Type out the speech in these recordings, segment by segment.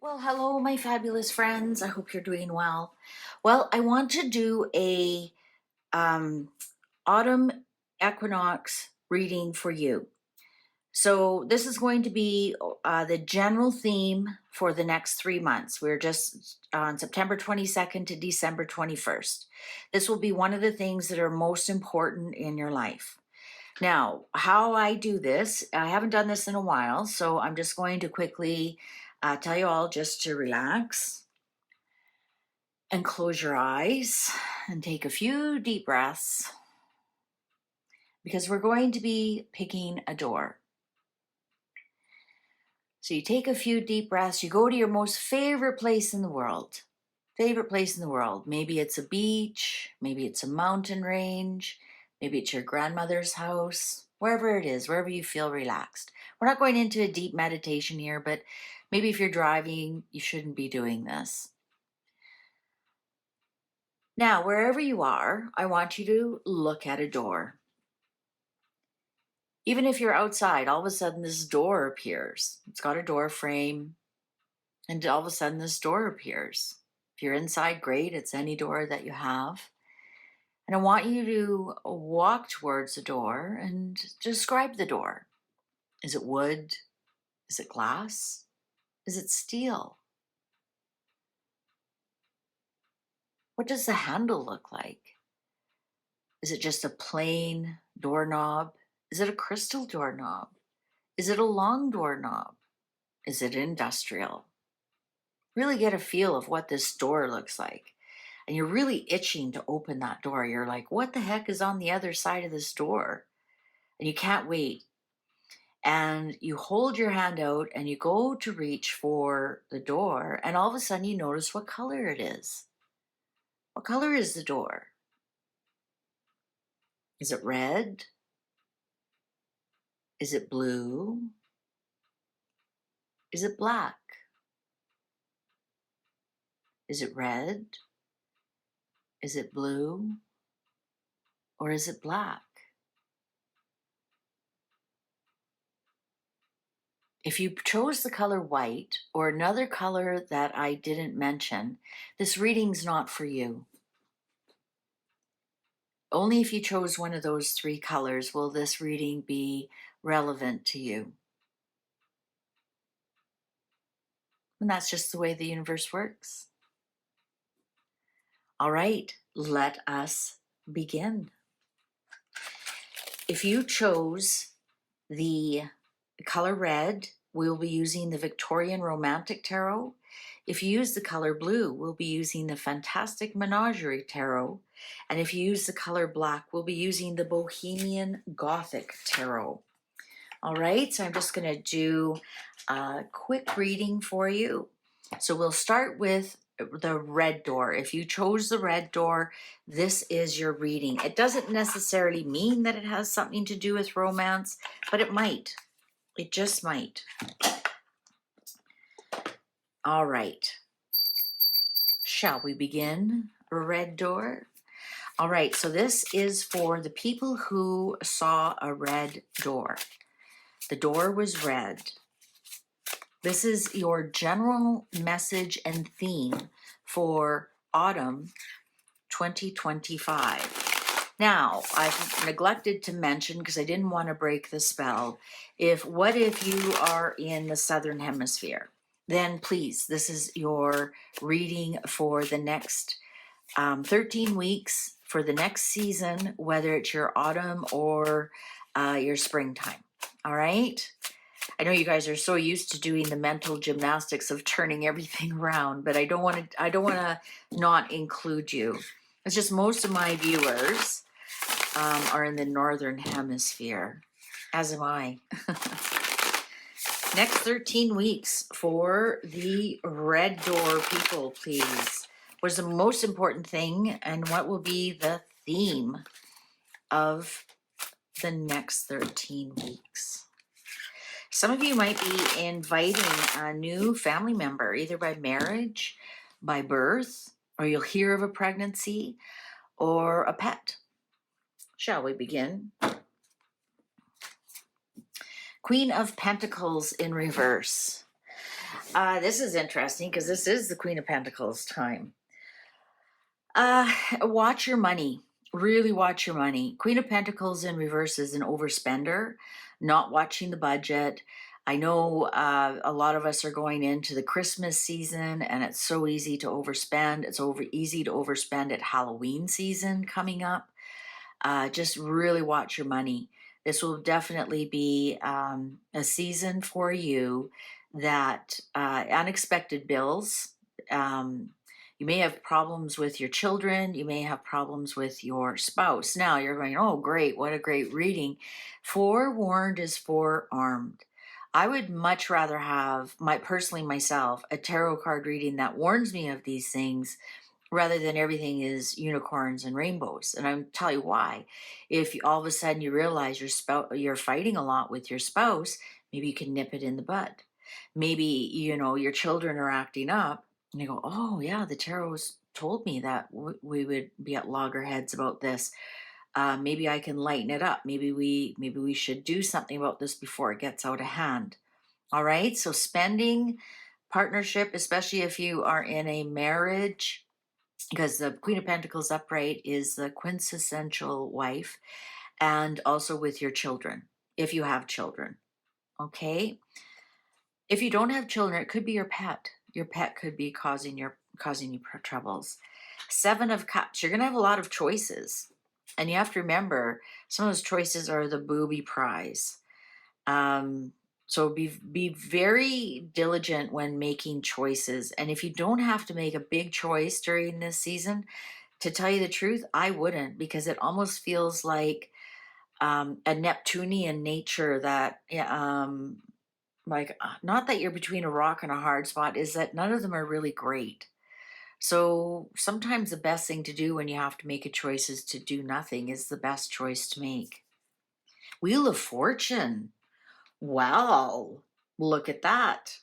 Well, hello, my fabulous friends. I hope you're doing well. Well, I want to do a um, autumn equinox reading for you. So this is going to be the general theme for the next 3 months. We're just on September 22nd to December 21st. This will be one of the things that are most important in your life. Now, how I do this, I haven't done this in a while, so I'm just going to quickly tell you all just to relax and close your eyes and take a few deep breaths because we're going to be picking a door. So you take a few deep breaths, you go to your most favorite place in the world. Favorite place in the world. Maybe it's a beach, maybe it's a mountain range, maybe it's your grandmother's house, wherever it is, wherever you feel relaxed. We're not going into a deep meditation here, but maybe if you're driving, you shouldn't be doing this. Now, wherever you are, I want you to look at a door. Even if you're outside, all of a sudden this door appears. It's got a door frame, and all of a sudden this door appears. If you're inside, great, it's any door that you have. And I want you to walk towards the door and describe the door. Is it wood? Is it glass? Is it steel? What does the handle look like? Is it just a plain doorknob? Is it a crystal doorknob? Is it a long doorknob? Is it industrial? Really get a feel of what this door looks like. And you're really itching to open that door. You're like, what the heck is on the other side of this door? And you can't wait. And you hold your hand out and you go to reach for the door, and all of a sudden you notice what color it is. What color is the door? Is it red? Is it blue? Is it black? Is it red? Is it blue? Or is it black? If you chose the color white or another color that I didn't mention, this reading's not for you. Only if you chose one of those three colors will this reading be relevant to you. And that's just the way the universe works. All right, let us begin. If you chose the color red, we'll be using the Victorian Romantic Tarot. If you use the color blue, we'll be using the Fantastic Menagerie Tarot. And if you use the color black, we'll be using the Bohemian Gothic Tarot. All right, so I'm just going to do a quick reading for you. So we'll start with the red door. If you chose the red door, this is your reading. It doesn't necessarily mean that it has something to do with romance, but it might. It just might. All right. Shall we begin? Red door. All right, so this is for the people who saw a red door. The door was red. This is your general message and theme for autumn 2025. Now, I've neglected to mention, because I didn't want to break the spell, what if you are in the Southern Hemisphere? Then please, this is your reading for the next 13 weeks, for the next season, whether it's your autumn or your springtime. All right? I know you guys are so used to doing the mental gymnastics of turning everything around, but I don't want to not include you. It's just most of my viewers are in the Northern Hemisphere, as am I. Next 13 weeks for the red door people, please. What's the most important thing, and what will be the theme of the next 13 weeks? Some of you might be inviting a new family member, either by marriage, by birth, or you'll hear of a pregnancy, or a pet. Shall we begin? Queen of Pentacles in reverse. This is interesting because this is the Queen of Pentacles time. Watch your money. Really watch your money. Queen of Pentacles in reverse is an overspender, not watching the budget. I know a lot of us are going into the Christmas season, and it's so easy to overspend. It's easy to overspend at Halloween season coming up. Just really watch your money. This will definitely be a season for you that unexpected bills. Um, you may have problems with your children. You may have problems with your spouse. Now you're going, oh, great. What a great reading. Forewarned is forearmed. I would much rather have, personally myself, a tarot card reading that warns me of these things rather than everything is unicorns and rainbows. And I'll tell you why. If all of a sudden you realize you're fighting a lot with your spouse, maybe you can nip it in the bud. Maybe, your children are acting up and you go, oh yeah, the tarot's told me that we would be at loggerheads about this. Maybe I can lighten it up. Maybe we should do something about this before it gets out of hand. All right. So spending, partnership, especially if you are in a marriage, because the Queen of Pentacles upright is the quintessential wife, and also with your children, if you have children. Okay. If you don't have children, it could be your pet. Your pet could be causing you troubles. Seven of Cups. You're gonna have a lot of choices, and you have to remember some of those choices are the booby prize. Um, so be very diligent when making choices. And if you don't have to make a big choice during this season, to tell you the truth, I wouldn't, because it almost feels like a Neptunian nature that, yeah, like, not that you're between a rock and a hard spot, is that none of them are really great. So sometimes the best thing to do when you have to make a choice is to do nothing, is the best choice to make. Wheel of Fortune. Well, look at that.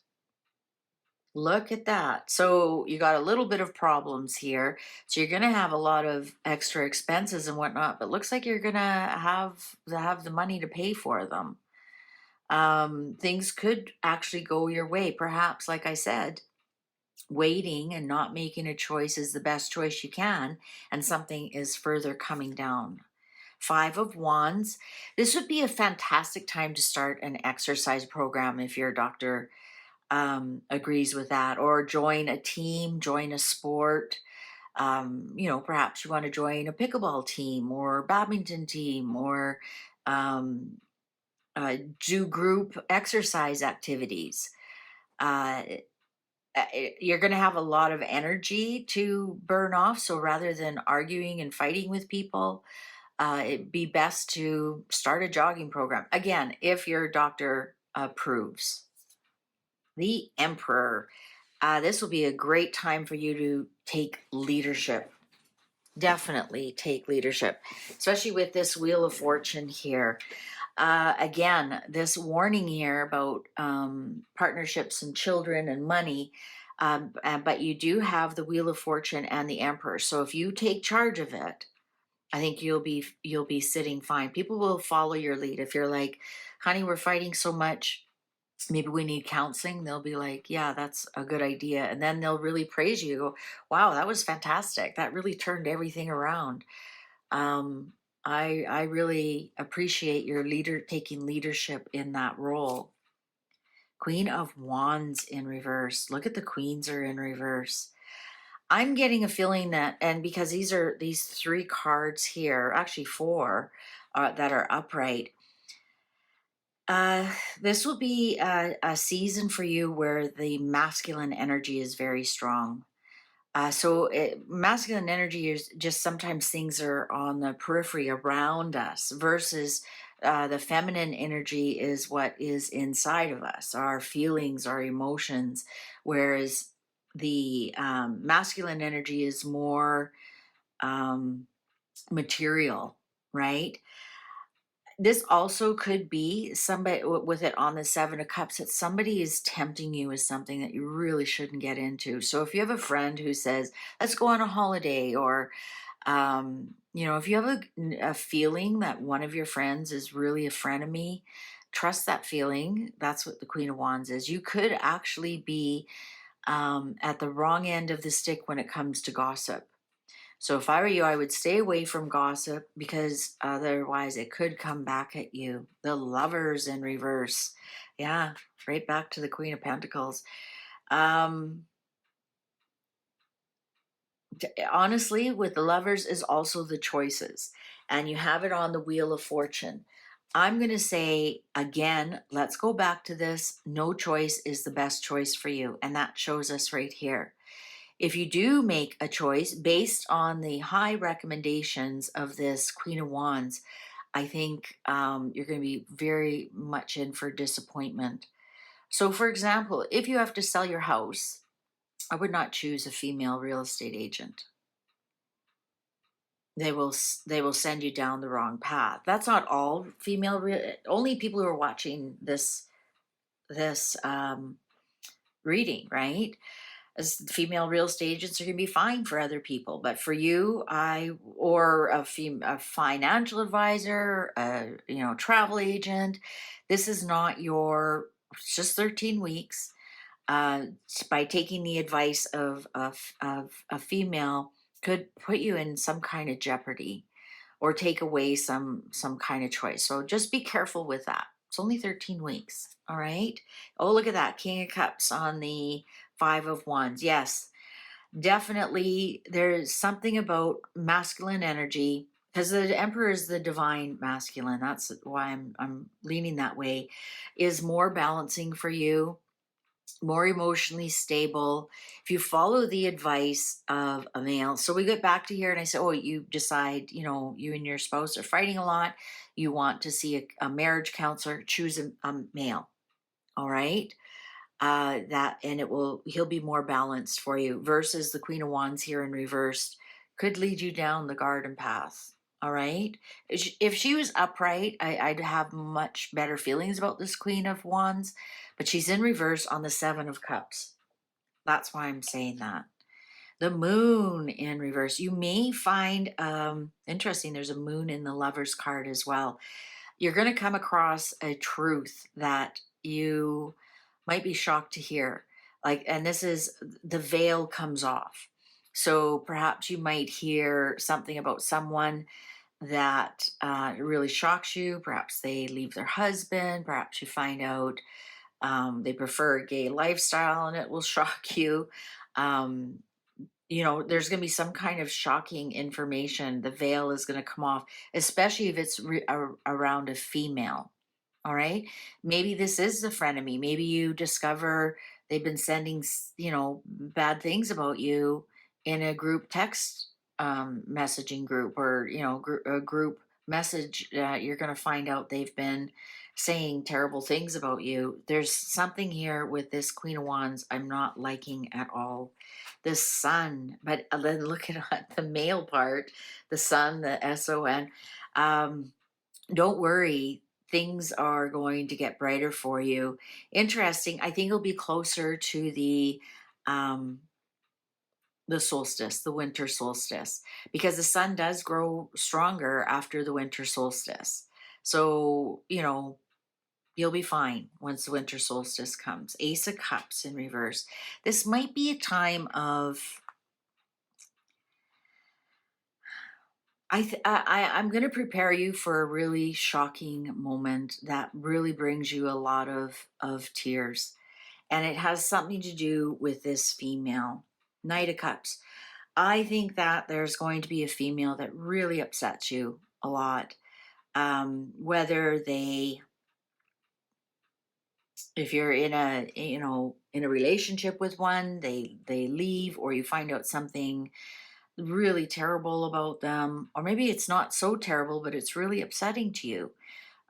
Look at that. So you got a little bit of problems here. So you're going to have a lot of extra expenses and whatnot, but looks like you're going to have the money to pay for them. Things could actually go your way. Perhaps, like I said, waiting and not making a choice is the best choice you can, and something is further coming down. Five of Wands. This would be a fantastic time to start an exercise program if your doctor agrees with that, or join a team, join a sport. Perhaps you want to join a pickleball team or badminton team, or um, do group exercise activities. Uh, you're going to have a lot of energy to burn off. So rather than arguing and fighting with people, it'd be best to start a jogging program. Again, if your doctor approves. The Emperor. This will be a great time for you to take leadership. Definitely take leadership, especially with this Wheel of Fortune here. Again, this warning here about partnerships and children and money, but you do have the Wheel of Fortune and the Emperor. So if you take charge of it, I think you'll be sitting fine. People will follow your lead. If you're like, honey, we're fighting so much, maybe we need counseling, they'll be like, yeah, that's a good idea. And then they'll really praise you. Go, wow, that was fantastic. That really turned everything around. I really appreciate your taking leadership in that role. Queen of Wands in reverse. Look at the queens are in reverse. I'm getting a feeling that, and because these three cards here, actually four, that are upright, this will be a season for you where the masculine energy is very strong. Masculine energy is just sometimes things are on the periphery around us, versus the feminine energy is what is inside of us, our feelings, our emotions, whereas the masculine energy is more material, right? This also could be somebody with it on the Seven of Cups, that somebody is tempting you with something that you really shouldn't get into. So if you have a friend who says, let's go on a holiday, or if you have a feeling that one of your friends is really a frenemy, trust that feeling. That's what the Queen of Wands is. You could actually be at the wrong end of the stick when it comes to gossip. So if I were you, I would stay away from gossip because otherwise it could come back at you. The Lovers in reverse. Yeah, right back to the Queen of Pentacles. Um, Honestly, with the Lovers is also the choices, and you have it on the Wheel of Fortune. I'm going to say again, let's go back to this. No choice is the best choice for you. And that shows us right here. If you do make a choice based on the high recommendations of this Queen of Wands, I think you're going to be very much in for disappointment. So, for example, if you have to sell your house, I would not choose a female real estate agent. They will send you down the wrong path. That's not all only people who are watching this reading, right? As female real estate agents are going to be fine for other people, but for you, or a financial advisor, travel agent, this is not your. It's just 13 weeks. Uh, by taking the advice of a female could put you in some kind of jeopardy or take away some kind of choice. So just be careful with that. It's only 13 weeks. All right. Oh, look at that. King of Cups on the Five of Wands. Yes, definitely. There's something about masculine energy because the Emperor is the divine masculine. That's why I'm leaning that way. Is more balancing for you, more emotionally stable. If you follow the advice of a male, so we get back to here and I say, oh, you decide, you and your spouse are fighting a lot. You want to see a marriage counselor, choose a male. All right. That, and he'll be more balanced for you versus the Queen of Wands here in reversed could lead you down the garden path. All right. If she was upright, I'd have much better feelings about this Queen of Wands, but she's in reverse on the Seven of Cups. That's why I'm saying that. The moon in reverse. You may find interesting, there's a moon in the Lover's card as well. You're going to come across a truth that you might be shocked to hear. And this is the veil comes off. So perhaps you might hear something about someone that really shocks you. Perhaps they leave their husband. Perhaps you find out they prefer a gay lifestyle and it will shock you. Um, there's going to be some kind of shocking information. The veil is going to come off, especially if it's around a female. All right. Maybe this is the frenemy. Maybe you discover they've been sending, bad things about you in a group text messaging group, or, a group message. You're going to find out they've been saying terrible things about you. There's something here with this Queen of Wands I'm not liking at all. The Sun, but then look at the male part, the Sun, the SON. Don't worry, things are going to get brighter for you. Interesting. I think it'll be closer to the solstice, the winter solstice, because the sun does grow stronger after the winter solstice. So, you'll be fine once the winter solstice comes. Ace of Cups in reverse. This might be a time of I'm going to prepare you for a really shocking moment that really brings you a lot of tears, and it has something to do with this female. Knight of Cups. I think that there's going to be a female that really upsets you a lot. Whether if you're in a relationship with one, they leave, or you find out something really terrible about them, or maybe it's not so terrible, but it's really upsetting to you.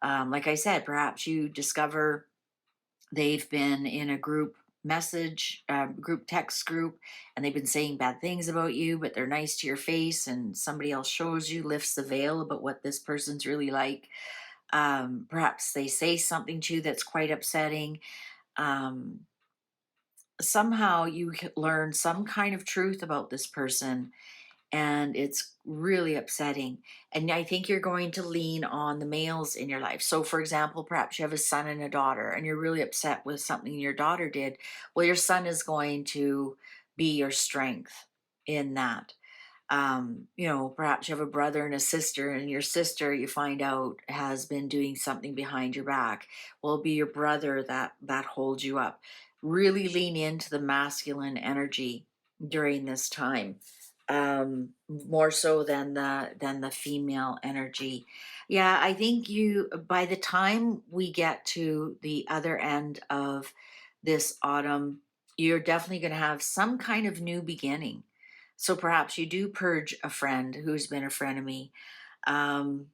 Like I said, perhaps you discover they've been in a group text group, and they've been saying bad things about you, but they're nice to your face, and somebody else shows you, lifts the veil about what this person's really like. Perhaps they say something to you that's quite upsetting. Um, Somehow you learn some kind of truth about this person, and it's really upsetting. And I think you're going to lean on the males in your life. So, for example, perhaps you have a son and a daughter, and you're really upset with something your daughter did. Well, your son is going to be your strength in that. Perhaps you have a brother and a sister, and your sister, you find out, has been doing something behind your back. Well, it'll be your brother that holds you up. Really lean into the masculine energy during this time, more so than the female energy. Yeah, I think by the time we get to the other end of this autumn, you're definitely going to have some kind of new beginning. So perhaps you do purge a friend who's been a frenemy. Um,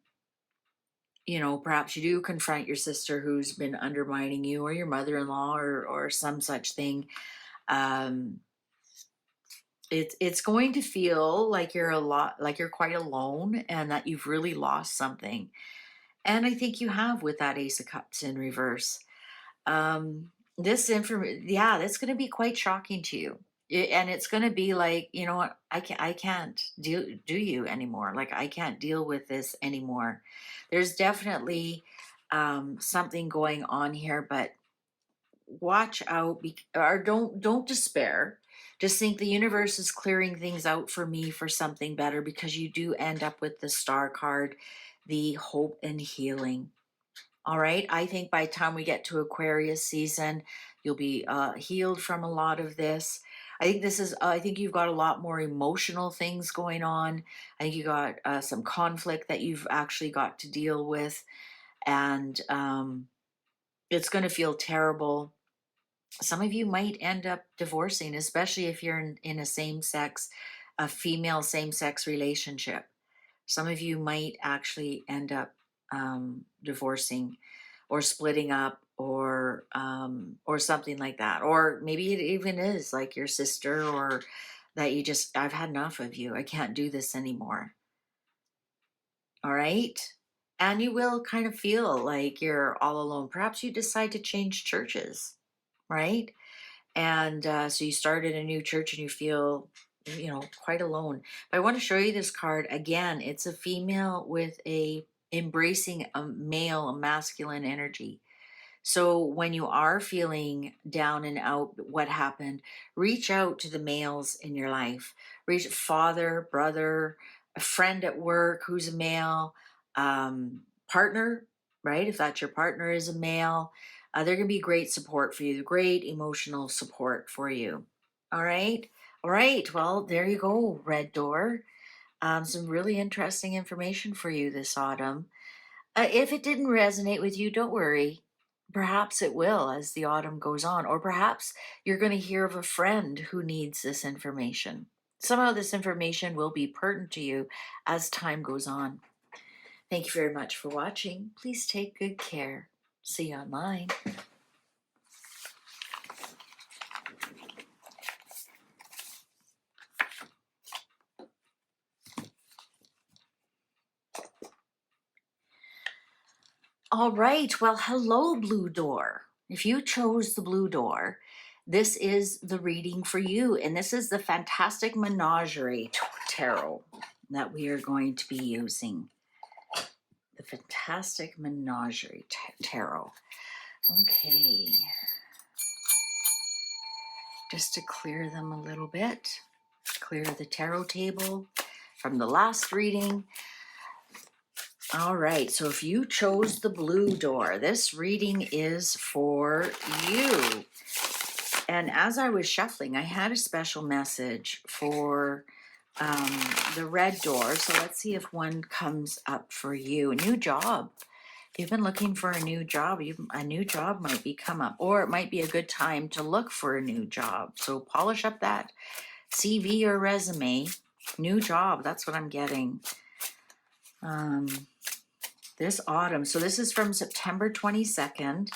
perhaps you do confront your sister who's been undermining you, or your mother-in-law, or some such thing. Um, it's going to feel like you're quite alone, and that you've really lost something. And I think you have, with that Ace of Cups in reverse. This information, yeah, that's going to be quite shocking to you. And it's going to be like, you know what, I can't do you anymore. Like, I can't deal with this anymore. There's definitely something going on here, but watch out, or don't despair. Just think the universe is clearing things out for me for something better, because you do end up with the Star card, the hope and healing. All right. I think by the time we get to Aquarius season, you'll be healed from a lot of this. I think you've got a lot more emotional things going on. I think you got some conflict that you've actually got to deal with. And it's going to feel terrible. Some of you might end up divorcing, especially if you're in a female same sex relationship. Some of you might actually end up divorcing, or splitting up, or something like that. Or maybe it even is like your sister, or that I've had enough of you. I can't do this anymore. All right. And you will kind of feel like you're all alone. Perhaps you decide to change churches, right? And so you started a new church, and you feel, quite alone. But I want to show you this card again. It's a female with a embracing a male, a masculine energy. So when you are feeling down and out, what happened? Reach out to the males in your life. Reach father, brother, a friend at work who's a male, partner, right? If that's your partner is a male, they're going to be great support for you, great emotional support for you. All right. All right. Well, there you go, Red Door. Some really interesting information for you this autumn. If it didn't resonate with you, don't worry. Perhaps it will as the autumn goes on, or perhaps you're going to hear of a friend who needs this information. Somehow, this information will be pertinent to you as time goes on. Thank you very much for watching. Please take good care. See you online. All right. Well, hello, Blue Door. If you chose the Blue Door, this is the reading for you. And this is the Fantastic Menagerie Tarot that we are going to be using. The Fantastic Menagerie Tarot. Okay. Just to clear them a little bit. Clear the tarot table from the last reading. All right, so if you chose the Blue Door, this reading is for you. And as I was shuffling, I had a special message for the Red Door. So let's see if one comes up for you. A new job. If you've been looking for a new job, a new job might be come up. Or it might be a good time to look for a new job. So polish up that CV or resume. New job, that's what I'm getting. This autumn, so this is from September 22nd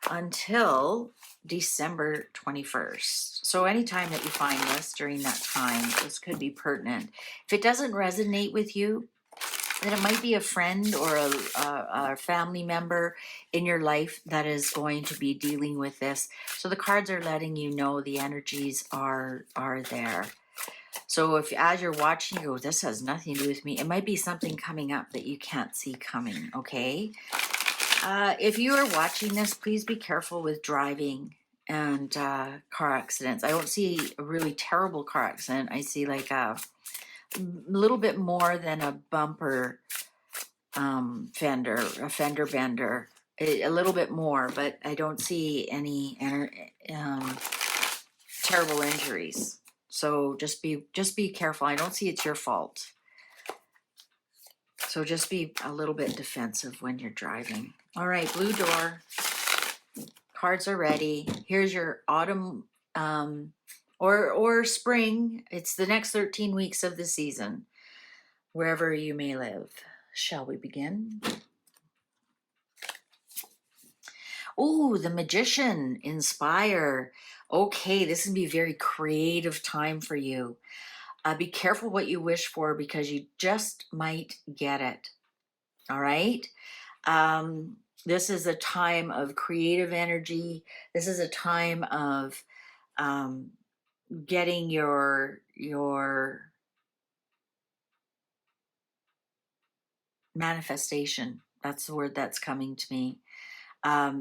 until December 21st. So anytime that you find this during that time, this could be pertinent. If it doesn't resonate with you, then it might be a friend or a family member in your life that is going to be dealing with this. So the cards are letting you know the energies are there. So if as you're watching, you go, this has nothing to do with me. It might be something coming up that you can't see coming, okay? If you are watching this, please be careful with driving and car accidents. I don't see a really terrible car accident. I see like a little bit more than a bumper a fender bender, a little bit more, but I don't see any terrible injuries. So just be careful. I don't see it's your fault. So just be a little bit defensive when you're driving. All right, blue door. Cards are ready. Here's your autumn or spring. It's the next 13 weeks of the season, wherever you may live. Shall we begin? Oh, the Magician, inspire. Okay, this is gonna be a very creative time for you. Be careful what you wish for because you just might get it. All right. This is a time of creative energy. This is a time of um, getting your manifestation. That's the word that's coming to me.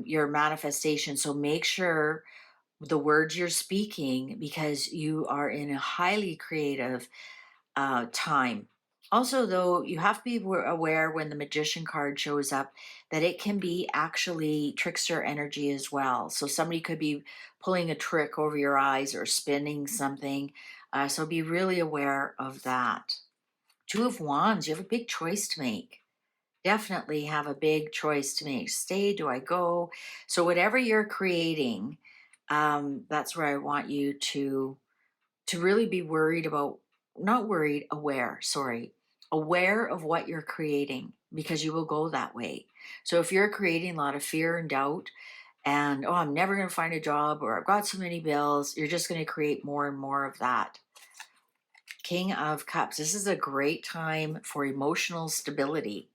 Your manifestation. So make sure the words you're speaking because you are in a highly creative time. Also, though, you have to be aware when the Magician card shows up that it can be actually trickster energy as well. So somebody could be pulling a trick over your eyes or spinning something. So be really aware of that. Two of Wands, you have a big choice to make. Definitely have a big choice to make. Stay, do I go? So whatever you're creating, that's where I want you to really be worried about, not worried, aware, sorry, aware of what you're creating because you will go that way. So if you're creating a lot of fear and doubt and, oh, I'm never going to find a job or I've got so many bills, you're just going to create more and more of that. King of Cups, this is a great time for emotional stability.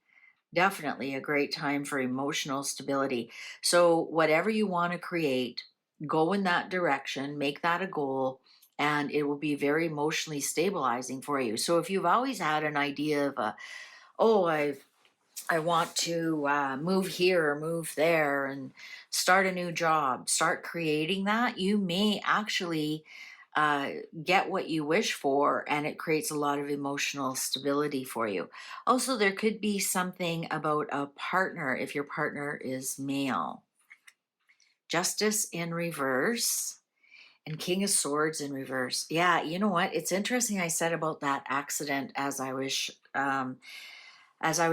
Definitely a great time for emotional stability. So whatever you want to create, go in that direction, make that a goal, and it will be very emotionally stabilizing for you. So if you've always had an idea of oh, I want to move here or move there and start a new job, start creating that, you may actually uh, get what you wish for, and it creates a lot of emotional stability for you. Also, there could be something about a partner if your partner is male. Justice in reverse and King of Swords in reverse. Yeah, you know what? It's interesting I said about that accident as I was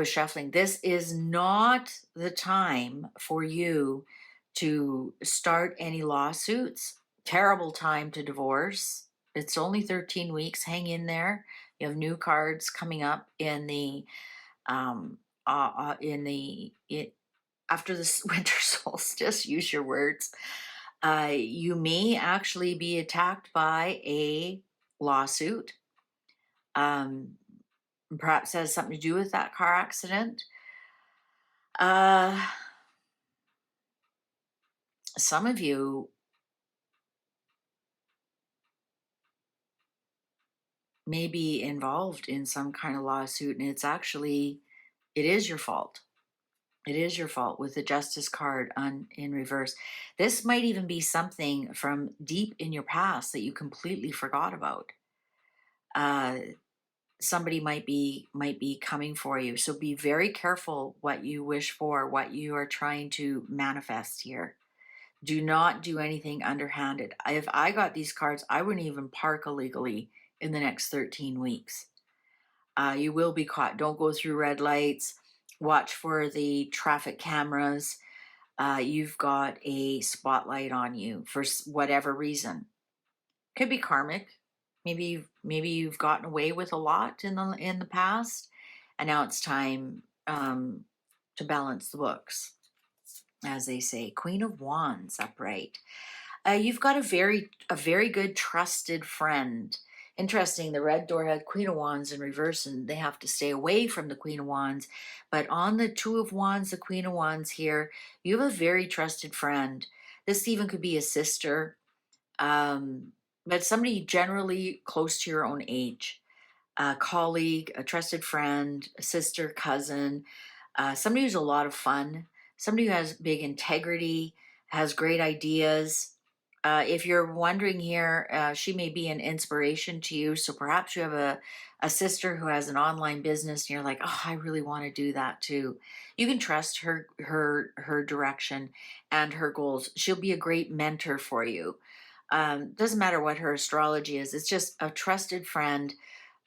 shuffling. This is not the time for you to start any lawsuits. Terrible time to divorce. It's only 13 weeks. Hang in there. You have new cards coming up in the um in the it after this winter solstice. Use your words. You may actually be attacked by a lawsuit. Um, Perhaps has something to do with that car accident. Uh, some of you may be involved in some kind of lawsuit, and it is your fault. It is your fault with the justice card in reverse. This might even be something from deep in your past that you completely forgot about. Uh, Somebody might be coming for you. So be very careful what you wish for, what you are trying to manifest here. Do not do anything underhanded. If I got these cards, I wouldn't even park illegally in the next 13 weeks. You will be caught. Don't go through red lights. Watch for the traffic cameras. You've got a spotlight on you for whatever reason. Could be karmic. Maybe you've gotten away with a lot in the past, and now it's time to balance the books, as they say. Queen of Wands upright. You've got a very good trusted friend. Interesting, the red door had Queen of Wands in reverse, and they have to stay away from the Queen of Wands. But on the Two of Wands, the Queen of Wands here, you have a very trusted friend. This even could be a sister, um, but somebody generally close to your own age, a colleague, a trusted friend, a sister, cousin, somebody who's a lot of fun, somebody who has big integrity, has great ideas. If you're wondering here, she may be an inspiration to you. So perhaps you have a sister who has an online business and you're like, oh, I really want to do that too. You can trust her direction and her goals. She'll be a great mentor for you. Doesn't matter what her astrology is, it's just a trusted friend.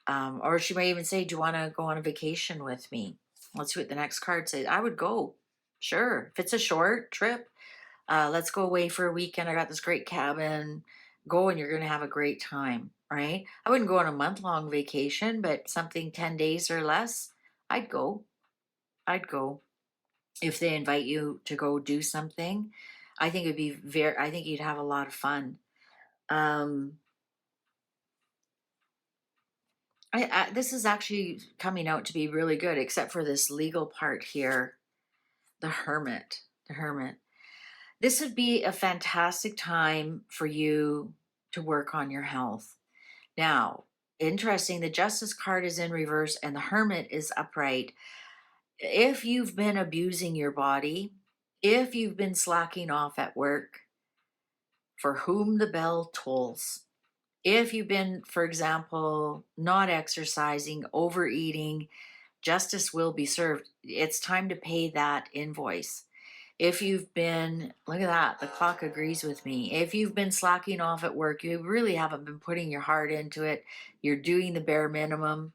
Or she may even say, do you want to go on a vacation with me? Let's see what the next card says. I would go. Sure. If it's a short trip, let's go away for a weekend. I got this great cabin. Go and you're going to have a great time, right? I wouldn't go on a month-long vacation, but something 10 days or less, I'd go. I'd go. If they invite you to go do something, I think you'd have a lot of fun. Um, this is actually coming out to be really good, except for this legal part here. The Hermit. The Hermit. This would be a fantastic time for you to work on your health. Now, interesting, the Justice card is in reverse and the Hermit is upright. If you've been abusing your body, if you've been slacking off at work, for whom the bell tolls. If you've been, for example, not exercising, overeating, justice will be served. It's time to pay that invoice. If you've been, look at that, the clock agrees with me. If you've been slacking off at work, you really haven't been putting your heart into it, you're doing the bare minimum,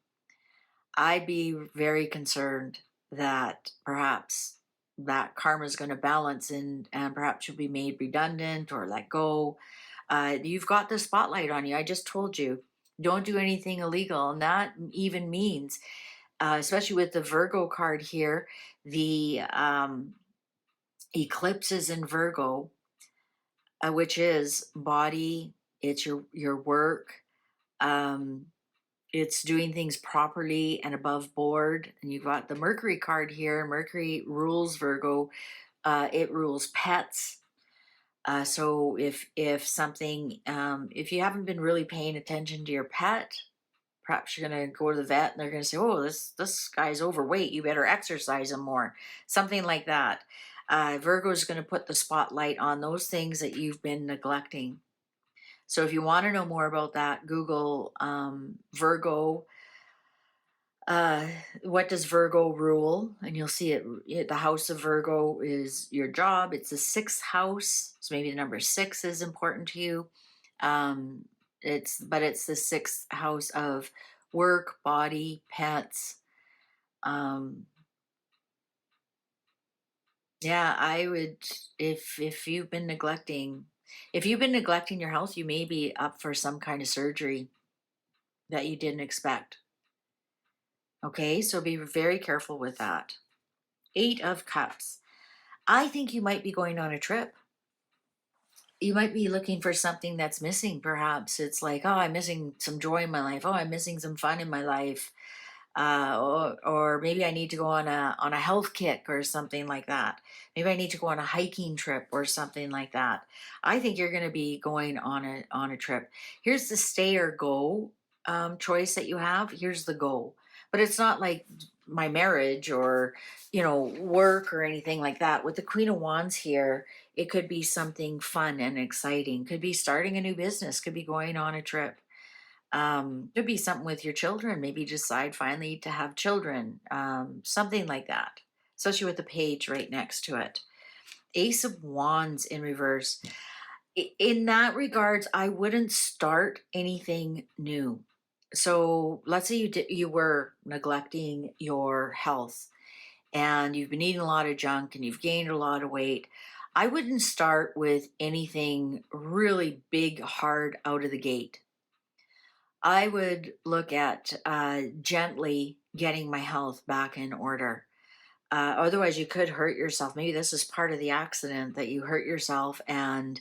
I'd be very concerned that perhaps that karma is going to balance and perhaps you'll be made redundant or let go. You've got the spotlight on you. I just told you, don't do anything illegal. And that even means, especially with the Virgo card here, the eclipse is in Virgo, which is body, it's your work. Um, it's doing things properly and above board. And you've got the Mercury card here. Mercury rules Virgo. It rules pets. So if something, if you haven't been really paying attention to your pet, perhaps you're going to go to the vet and they're going to say, "Oh, this guy's overweight. You better exercise him more." Something like that. Virgo is going to put the spotlight on those things that you've been neglecting. So if you want to know more about that, Google Virgo. What does Virgo rule? And you'll see it. The house of Virgo is your job. It's the sixth house, so maybe the number six is important to you. It's the sixth house of work, body, pets. Um, yeah, I would if you've been neglecting your health, you may be up for some kind of surgery that you didn't expect. Okay, so be very careful with that. Eight of Cups. I think you might be going on a trip. You might be looking for something that's missing, perhaps. It's like, oh, I'm missing some joy in my life. Oh, I'm missing some fun in my life. Or maybe I need to go on a health kick or something like that. Maybe I need to go on a hiking trip or something like that. I think you're going to be going on a trip. Here's the stay or go choice that you have. Here's the go, but it's not like my marriage or work or anything like that. With the Queen of Wands here, it could be something fun and exciting. Could be starting a new business. Could be going on a trip. Could be something with your children. Maybe decide finally to have children. Something like that. Especially with the page right next to it. Ace of Wands in reverse. In that regards, I wouldn't start anything new. So let's say you were neglecting your health and you've been eating a lot of junk and you've gained a lot of weight. I wouldn't start with anything really big, hard out of the gate. I would look at gently getting my health back in order. Otherwise, you could hurt yourself. Maybe this is part of the accident that you hurt yourself and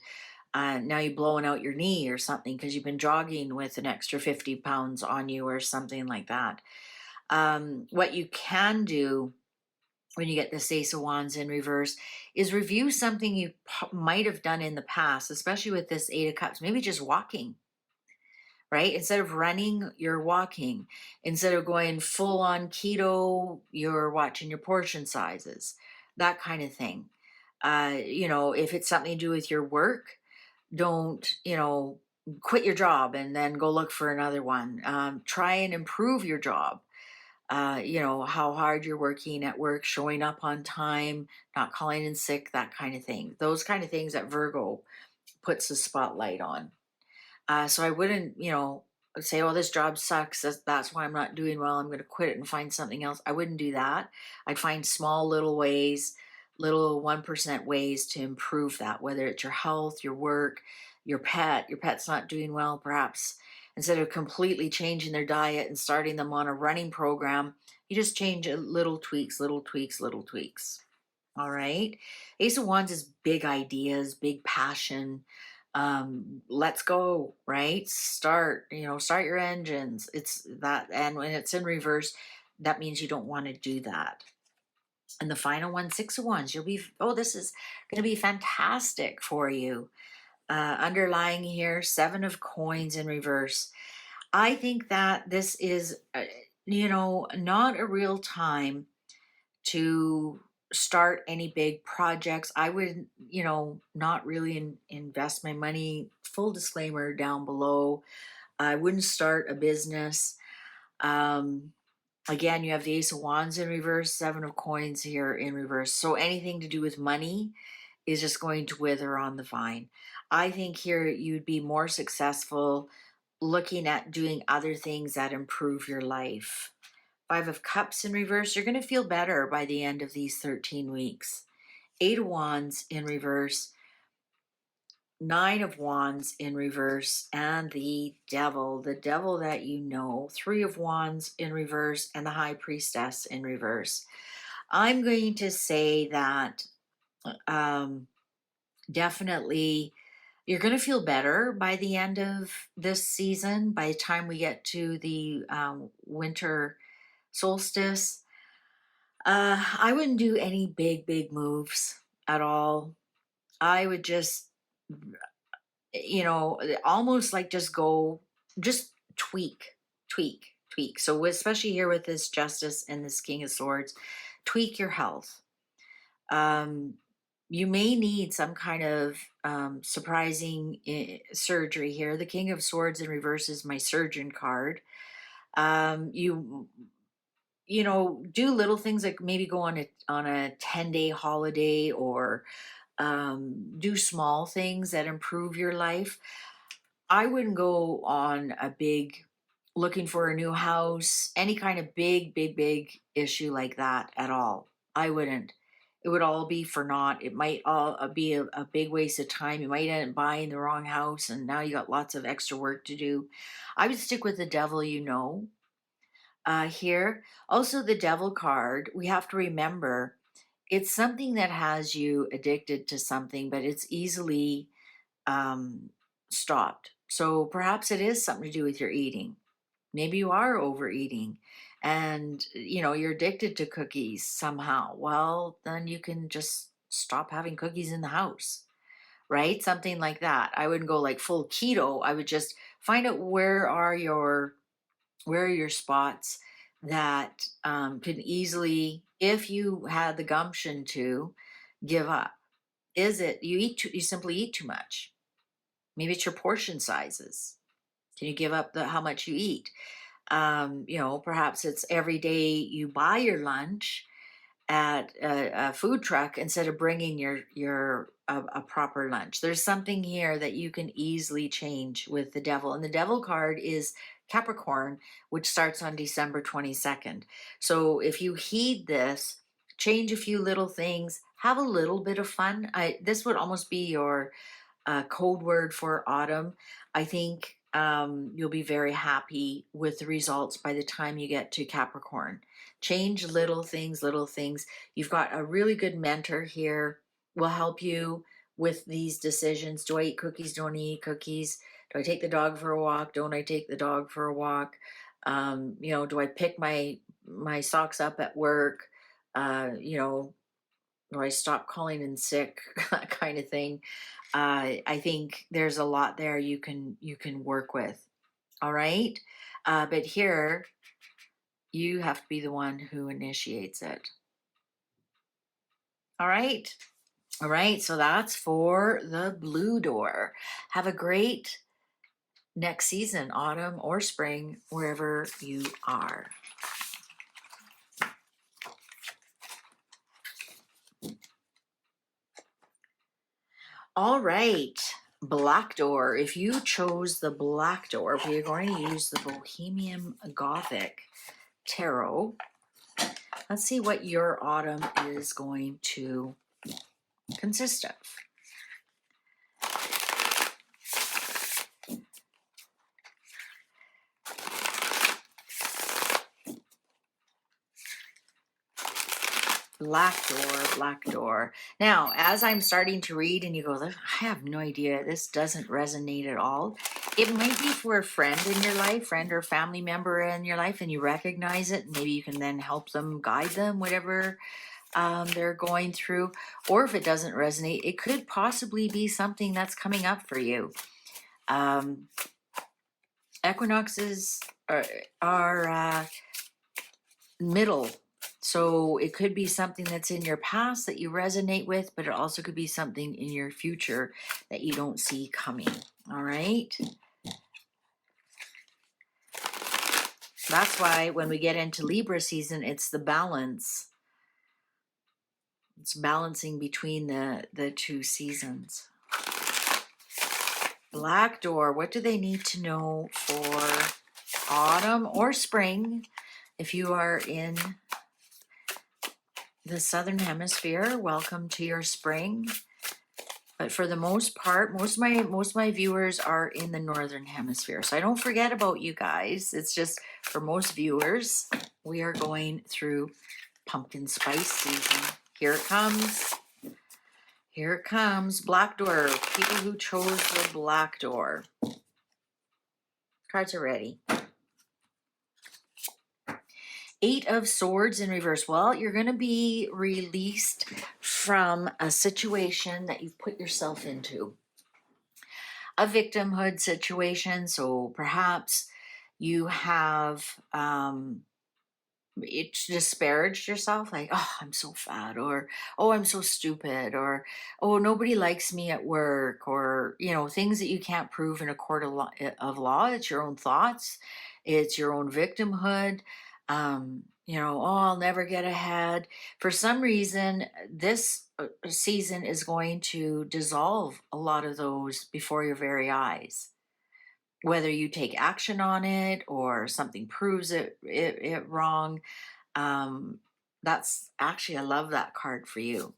now you're blowing out your knee or something because you've been jogging with an extra 50 pounds on you or something like that. What you can do when you get this Ace of Wands in reverse is review something you might have done in the past, especially with this Eight of Cups, maybe just walking. right? Instead of running, you're walking. Instead of going full on keto, you're watching your portion sizes, that kind of thing. If it's something to do with your work, don't, quit your job and then go look for another one. Try and improve your job. How hard you're working at work, showing up on time, not calling in sick, that kind of thing. Those kind of things that Virgo puts the spotlight on. So I wouldn't, say, oh, this job sucks. That's why I'm not doing well. I'm going to quit it and find something else. I wouldn't do that. I'd find small little ways, little 1% ways to improve that, whether it's your health, your work, your pet's not doing well, perhaps. Instead of completely changing their diet and starting them on a running program, you just change little tweaks, little tweaks, little tweaks. All right. Ace of Wands is big ideas, big passion. Let's go, right? Start your engines. It's that. And when it's in reverse, that means you don't want to do that. And the final one, Six of Wands, this is going to be fantastic for you. Underlying here, Seven of Coins in reverse. I think that this is, not a real time to start any big projects. I would, not really invest my money. Full disclaimer down below. I wouldn't start a business. Um, Again, you have the Ace of Wands in reverse, Seven of Coins here in reverse. So anything to do with money is just going to wither on the vine. I think here you'd be more successful looking at doing other things that improve your life. Five of Cups in reverse, you're going to feel better by the end of these 13 weeks. Eight of Wands in reverse, Nine of Wands in reverse, and the devil that you know. Three of Wands in reverse, and the High Priestess in reverse. I'm going to say that definitely you're going to feel better by the end of this season, by the time we get to the winter solstice. I wouldn't do any big moves at all. I would just, almost like just tweak. So, especially here with this Justice and this King of Swords, tweak your health. Um, you may need some kind of surprising surgery here. The King of Swords in reverse is my surgeon card. Do little things like maybe go on a 10-day holiday, or do small things that improve your life. I wouldn't go on a big looking for a new house, any kind of big issue like that at all. I wouldn't. It would all be for naught. It might all be a big waste of time. You might end up buying the wrong house and now you got lots of extra work to do. I would stick with the devil here. Also, the devil card, we have to remember it's something that has you addicted to something, but it's easily stopped. So perhaps it is something to do with your eating. Maybe you are overeating and you're addicted to cookies somehow. Well, then you can just stop having cookies in the house, right? Something like that. I wouldn't go like full keto. I would just find out where are your spots that can easily, if you had the gumption to give up. Is it you simply eat too much? Maybe it's your portion sizes. Can you give up how much you eat? Perhaps it's every day you buy your lunch at a food truck instead of bringing a proper lunch. There's something here that you can easily change with the devil. And the devil card is Capricorn, which starts on December 22nd. So if you heed this, change a few little things, have a little bit of fun. This would almost be your code word for autumn. I think you'll be very happy with the results by the time you get to Capricorn. Change little things, little things. You've got a really good mentor here, will help you with these decisions. Do I eat cookies? Don't I eat cookies? Do I take the dog for a walk? Don't I take the dog for a walk? Do I pick my socks up at work? Do I stop calling in sick? That kind of thing. I think there's a lot there you can work with. all right? But here, you have to be the one who initiates it. All right? All right, so that's for the blue door. Have a great next season, autumn or spring, wherever you are. All right, black door. If you chose the black door, we are going to use the Bohemian Gothic Tarot. Let's see what your autumn is going to consist of. Black door, black door. Now, as I'm starting to read and you go, I have no idea, this doesn't resonate at all. It might be for a friend in your life, friend or family member in your life, and you recognize it. Maybe you can then help them, guide them, whatever they're going through. Or if it doesn't resonate, it could possibly be something that's coming up for you. Equinoxes are middle. So it could be something that's in your past that you resonate with, but it also could be something in your future that you don't see coming. All right. That's why when we get into Libra season, it's the balance. It's balancing between the two seasons. Black door, what do they need to know for autumn or spring? If you are in the Southern Hemisphere, welcome to your spring. But for the most part, most of my viewers are in the Northern Hemisphere. So I don't forget about you guys. It's just for most viewers, we are going through pumpkin spice season. Here it comes. Here it comes. Black door. People who chose the black door. Cards are ready. Eight of Swords in reverse. Well, you're going to be released from a situation that you've put yourself into. A victimhood situation. So perhaps you have it's disparaged yourself, like, oh, I'm so fat, or oh, I'm so stupid, or oh, nobody likes me at work, or things that you can't prove in a court of law. It's your own thoughts, it's your own victimhood. Oh, I'll never get ahead. For some reason, this season is going to dissolve a lot of those before your very eyes. Whether you take action on it or something proves it wrong. That's actually, I love that card for you.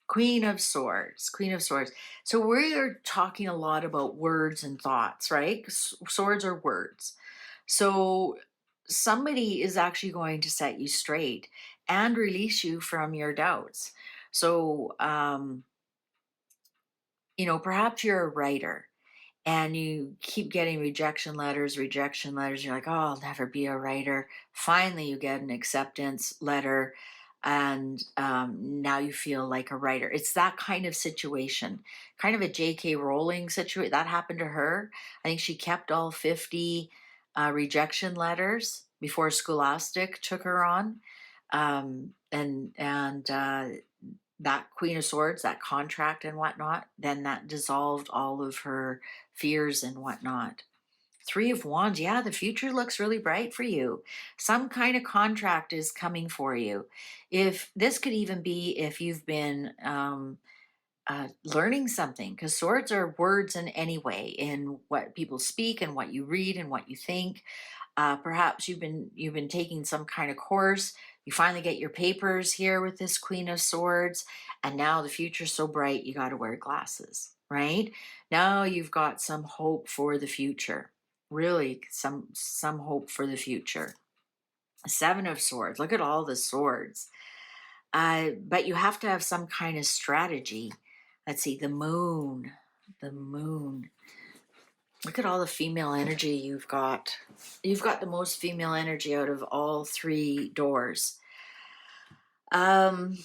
Queen of Swords, Queen of Swords. So we are talking a lot about words and thoughts, right? Swords are words. So somebody is actually going to set you straight and release you from your doubts. So, perhaps you're a writer and you keep getting rejection letters. You're like, oh, I'll never be a writer. Finally, you get an acceptance letter, and now you feel like a writer. It's that kind of situation, kind of a J.K. Rowling situation. That happened to her. I think she kept all 50 rejection letters before Scholastic took her on. And that Queen of Swords, that contract and whatnot, then that dissolved all of her fears and whatnot. Three of Wands, yeah, the future looks really bright for you. Some kind of contract is coming for you. If this could even be if you've been learning something, because swords are words in any way, in what people speak and what you read and what you think. Perhaps you've been taking some kind of course. You finally get your papers here with this Queen of Swords, and now the future's so bright you got to wear glasses, right? Now you've got some hope for the future. Really, some hope for the future. Seven of Swords. Look at all the swords. But you have to have some kind of strategy. Let's see, the moon. The moon. Look at all the female energy you've got. You've got the most female energy out of all three doors. The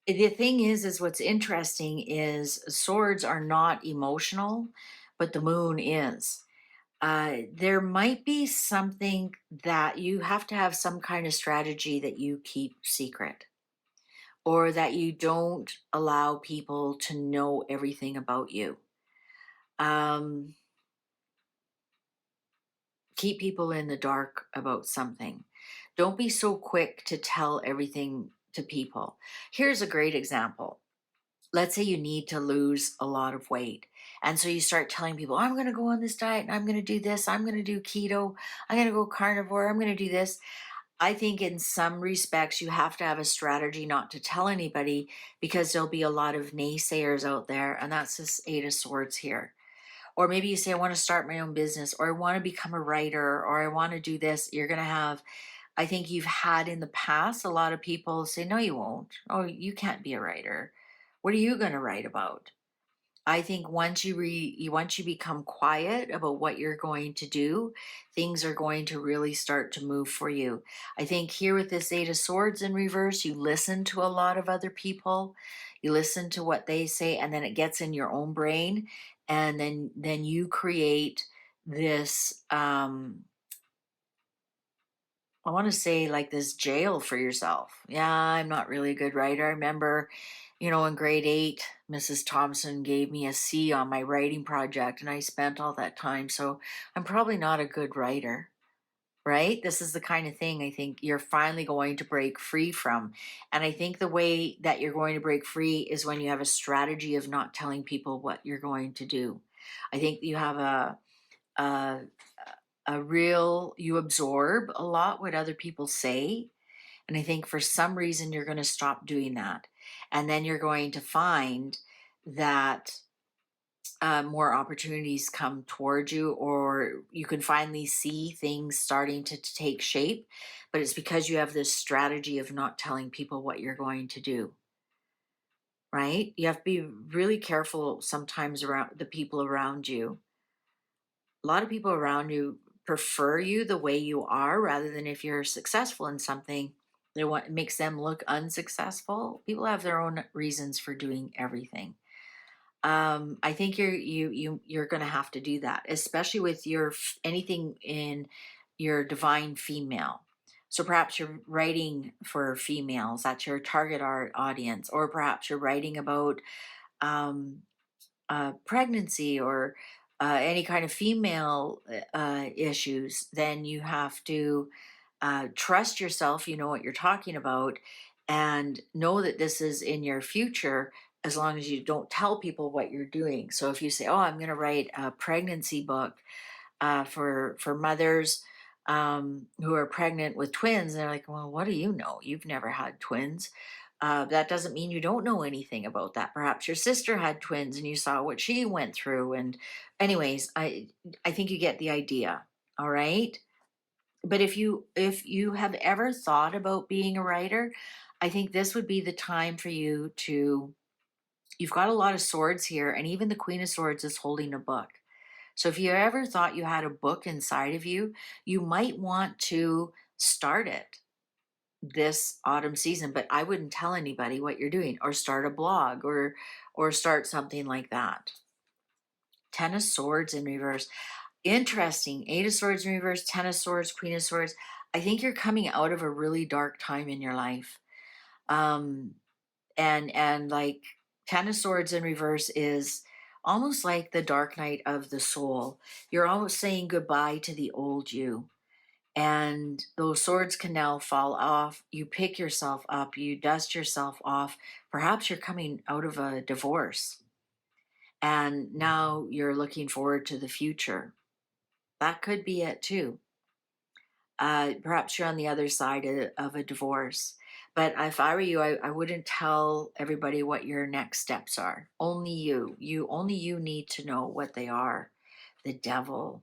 thing is what's interesting is swords are not emotional, but the moon is. there might be something that you have to have some kind of strategy that you keep secret, or that you don't allow people to know everything about you. Um, keep people in the dark about something. Don't be so quick to tell everything to people. Here's a great example. Let's say you need to lose a lot of weight. And so you start telling people, I'm going to go on this diet and I'm going to do this. I'm going to do keto. I'm going to go carnivore. I'm going to do this. I think in some respects, you have to have a strategy not to tell anybody, because there'll be a lot of naysayers out there. And that's this Eight of Swords here. Or maybe you say, I want to start my own business, or I want to become a writer, or I want to do this. You're going to have, I think you've had in the past a lot of people say, no, you won't. Oh, you can't be a writer. What are you going to write about? I think once you become quiet about what you're going to do, things are going to really start to move for you. I think here with this Eight of Swords in reverse, you listen to a lot of other people, you listen to what they say, and then it gets in your own brain, and then you create this. I want to say like this jail for yourself. Yeah, I'm not really a good writer. I remember, in grade 8, Mrs. Thompson gave me a C on my writing project, and I spent all that time. So I'm probably not a good writer, right? This is the kind of thing I think you're finally going to break free from. And I think the way that you're going to break free is when you have a strategy of not telling people what you're going to do. I think you have a you absorb a lot what other people say. And I think for some reason you're going to stop doing that. And then you're going to find that more opportunities come toward you, or you can finally see things starting to take shape. But it's because you have this strategy of not telling people what you're going to do, right? You have to be really careful sometimes around the people around you. A lot of people around you prefer you the way you are, rather than if you're successful in something, they want it makes them look unsuccessful. People have their own reasons for doing everything. I think you're going to have to do that, especially with anything in your divine female. So perhaps you're writing for females, that's your target audience, or perhaps you're writing about um, pregnancy, or any kind of female issues. Then you have to trust yourself, you know what you're talking about, and know that this is in your future, as long as you don't tell people what you're doing. So if you say, oh, I'm going to write a pregnancy book for mothers who are pregnant with twins, and they're like, well, what do you know? You've never had twins. That doesn't mean you don't know anything about that. Perhaps your sister had twins and you saw what she went through. And anyways, I think you get the idea. All right. But if you have ever thought about being a writer, I think this would be the time for you to. You've got a lot of swords here, and even the Queen of Swords is holding a book. So if you ever thought you had a book inside of you, you might want to start it this autumn season, but I wouldn't tell anybody what you're doing, or start a blog, or start something like that. 10 of Swords in reverse. Interesting. 8 of Swords in reverse, 10 of Swords, Queen of Swords. I think you're coming out of a really dark time in your life. Um and like 10 of Swords in reverse is almost like the dark night of the soul. You're almost saying goodbye to the old you, and those swords can now fall off. You pick yourself up, you dust yourself off. Perhaps you're coming out of a divorce, and now you're looking forward to the future. That could be it too. Perhaps you're on the other side of a divorce. But if I were you, I wouldn't tell everybody what your next steps are. Only you need to know what they are. The devil.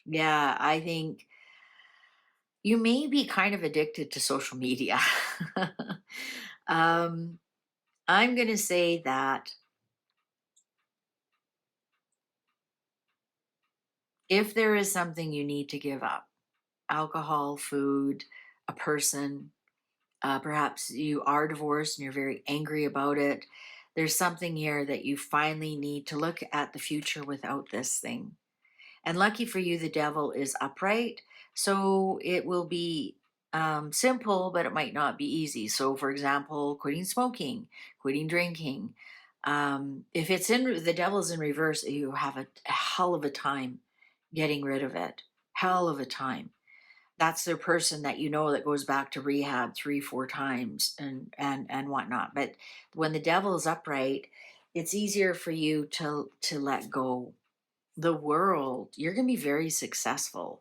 Yeah, I think you may be kind of addicted to social media. um, I'm going to say that if there is something you need to give up, alcohol, food, a person, perhaps you are divorced and you're very angry about it, there's something here that you finally need to look at the future without this thing. And lucky for you, the devil is upright. So it will be simple, but it might not be easy. So, for example, quitting smoking, quitting drinking. If it's in the devil's in reverse, you have a hell of a time getting rid of it. Hell of a time. That's the person that you know that goes back to rehab 3 4 times and whatnot. But when the devil is upright, it's easier for you to let go. The world, you're going to be very successful.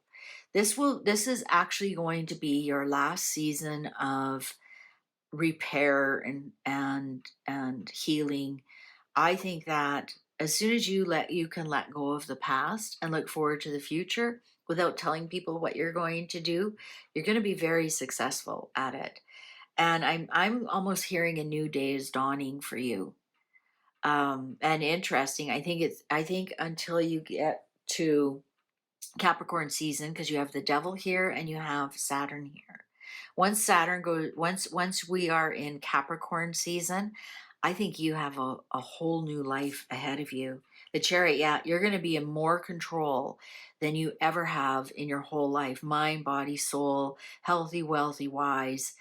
This is actually going to be your last season of repair and healing. I think that as soon as you can let go of the past and look forward to the future without telling people what you're going to do, you're going to be very successful at it. And I'm almost hearing a new day is dawning for you. And interesting. I think until you get to Capricorn season, because you have the devil here and you have Saturn here. Once we are in Capricorn season, I think you have a whole new life ahead of you. The Chariot, yeah, you're going to be in more control than you ever have in your whole life. Mind, body, soul, healthy, wealthy, wise.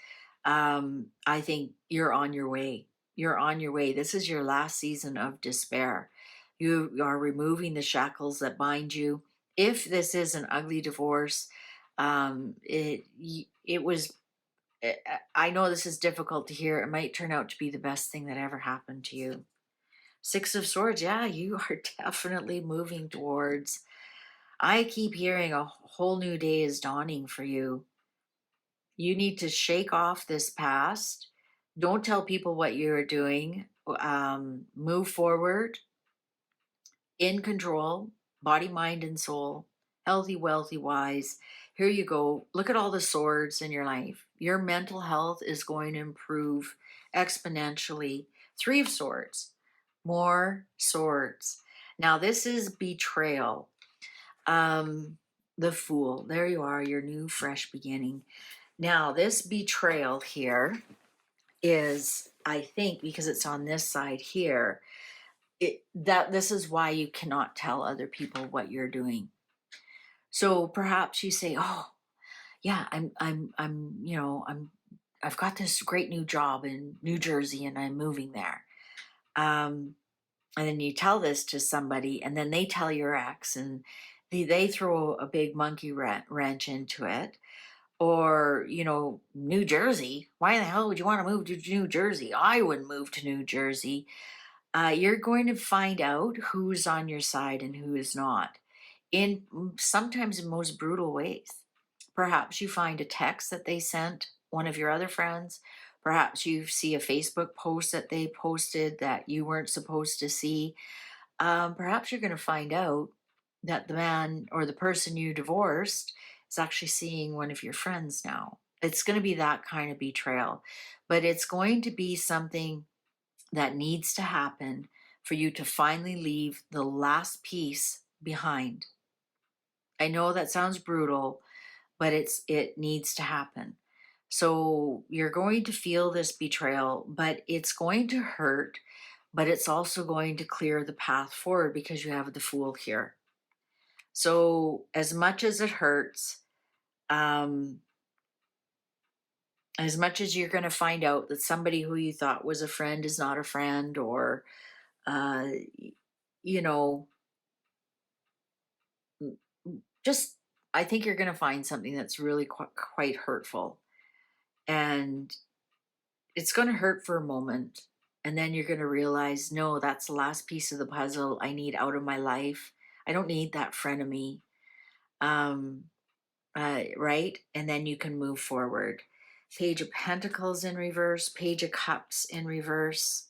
I think you're on your way. You're on your way. This is your last season of despair. You are removing the shackles that bind you. If this is an ugly divorce, it was. I know this is difficult to hear. It might turn out to be the best thing that ever happened to you. Six of Swords, yeah, you are definitely moving towards. I keep hearing a whole new day is dawning for you. You need to shake off this past. Don't tell people what you're doing. Move forward in control, body, mind, and soul, healthy, wealthy, wise. Here you go. Look at all the swords in your life. Your mental health is going to improve exponentially. Three of Swords, more swords. Now, this is betrayal. The Fool. There you are, your new, fresh beginning. Now, this betrayal here is, I think, because it's on this side here, that this is why you cannot tell other people what you're doing. So perhaps you say, "Oh, yeah, I've got this great new job in New Jersey, and I'm moving there." And then you tell this to somebody, and then they tell your ex, and they throw a big monkey wrench into it. Or, New Jersey. Why the hell would you want to move to New Jersey? I wouldn't move to New Jersey. You're going to find out who's on your side and who is not, in sometimes in most brutal ways. Perhaps you find a text that they sent one of your other friends. Perhaps you see a Facebook post that they posted that you weren't supposed to see. Perhaps you're going to find out that the man or the person you divorced is actually seeing one of your friends now. It's going to be that kind of betrayal, but it's going to be something that needs to happen for you to finally leave the last piece behind. I know that sounds brutal, but it needs to happen. So you're going to feel this betrayal, but it's going to hurt, but it's also going to clear the path forward because you have the Fool here. So as much as it hurts, um, as much as you're going to find out that somebody who you thought was a friend is not a friend, or uh, you know, just I think you're going to find something that's really quite hurtful, and it's going to hurt for a moment, and then you're going to realize, no, that's the last piece of the puzzle I need out of my life. I don't need that friend of me. Um, right? And then you can move forward. Page of Pentacles in reverse, Page of Cups in reverse,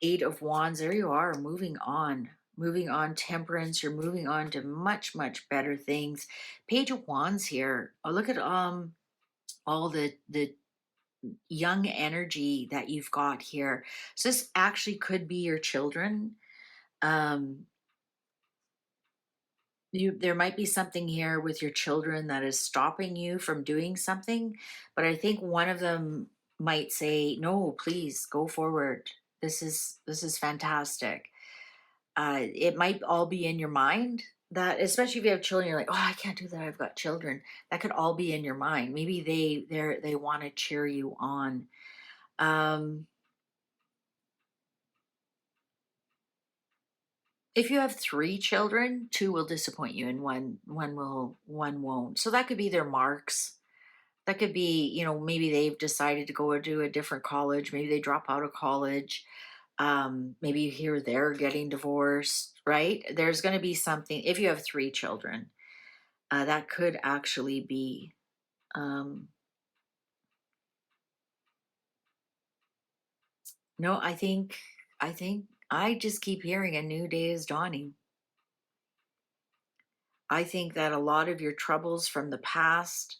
Eight of Wands. There you are, moving on. Moving on, Temperance. You're moving on to much, much better things. Page of Wands here. Oh, look at all the young energy that you've got here. So this actually could be your children. Um, there might be something here with your children that is stopping you from doing something, but I think one of them might say, "No, please go forward. This is fantastic." It might all be in your mind. that, especially if you have children, you're like, oh, I can't do that, I've got children. That could all be in your mind. Maybe they want to cheer you on. um if you have 3 children, 2 will disappoint you and one won't. So that could be their marks. That could be, maybe they've decided to go to a different college. Maybe they drop out of college. Maybe you hear they're getting divorced, right? There's going to be something. If you have 3 children, that could actually be. Um, no, I think I just keep hearing a new day is dawning. I think that a lot of your troubles from the past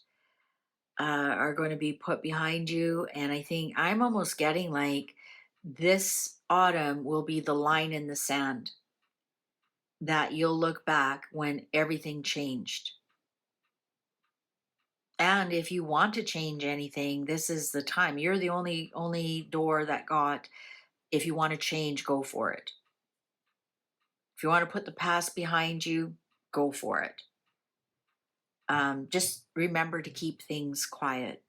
are going to be put behind you. And I think I'm almost getting like this autumn will be the line in the sand that you'll look back when everything changed. And if you want to change anything, this is the time. You're the only door that got. If you want to change, go for it. If you want to put the past behind you, go for it. Just remember to keep things quiet.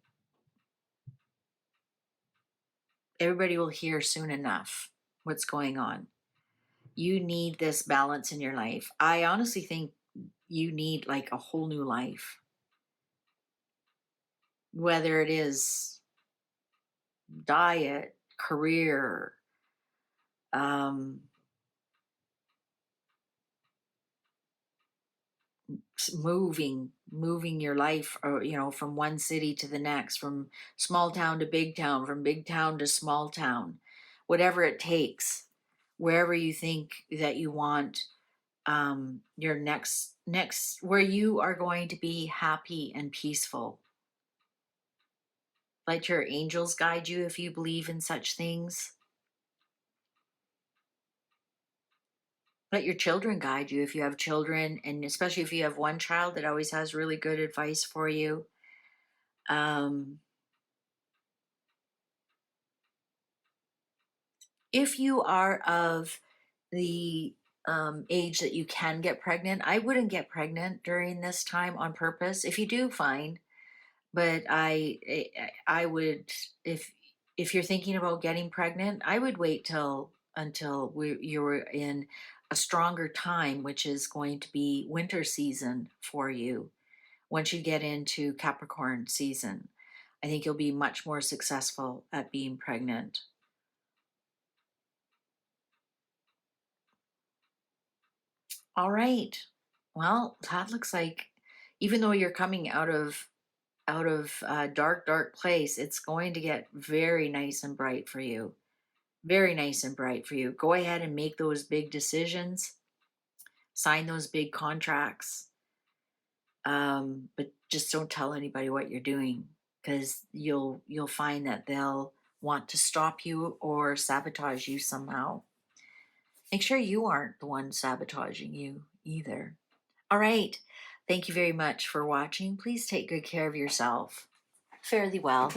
Everybody will hear soon enough what's going on. You need this balance in your life. I honestly think you need like a whole new life, whether it is diet, career, um, moving your life, or from one city to the next, from small town to big town, from big town to small town, whatever it takes, wherever you think that you want your next where you are going to be happy and peaceful. Let your angels guide you if you believe in such things. Let your children guide you if you have children, and especially if you have one child that always has really good advice for you. Um, if you are of the age that you can get pregnant, I wouldn't get pregnant during this time on purpose. If you do, fine. But I would, if you're thinking about getting pregnant, I would wait till until you're in a stronger time, which is going to be winter season for you. Once you get into Capricorn season, I think you'll be much more successful at being pregnant. All right. Well, that looks like, even though you're coming out of a dark place, it's going to get very nice and bright for you. Very nice and bright for you. Go ahead and make those big decisions, sign those big contracts, but just don't tell anybody what you're doing, because you'll find that they'll want to stop you or sabotage you somehow. Make sure you aren't the one sabotaging you either. All right. Thank you very much for watching. Please take good care of yourself. Fare thee well.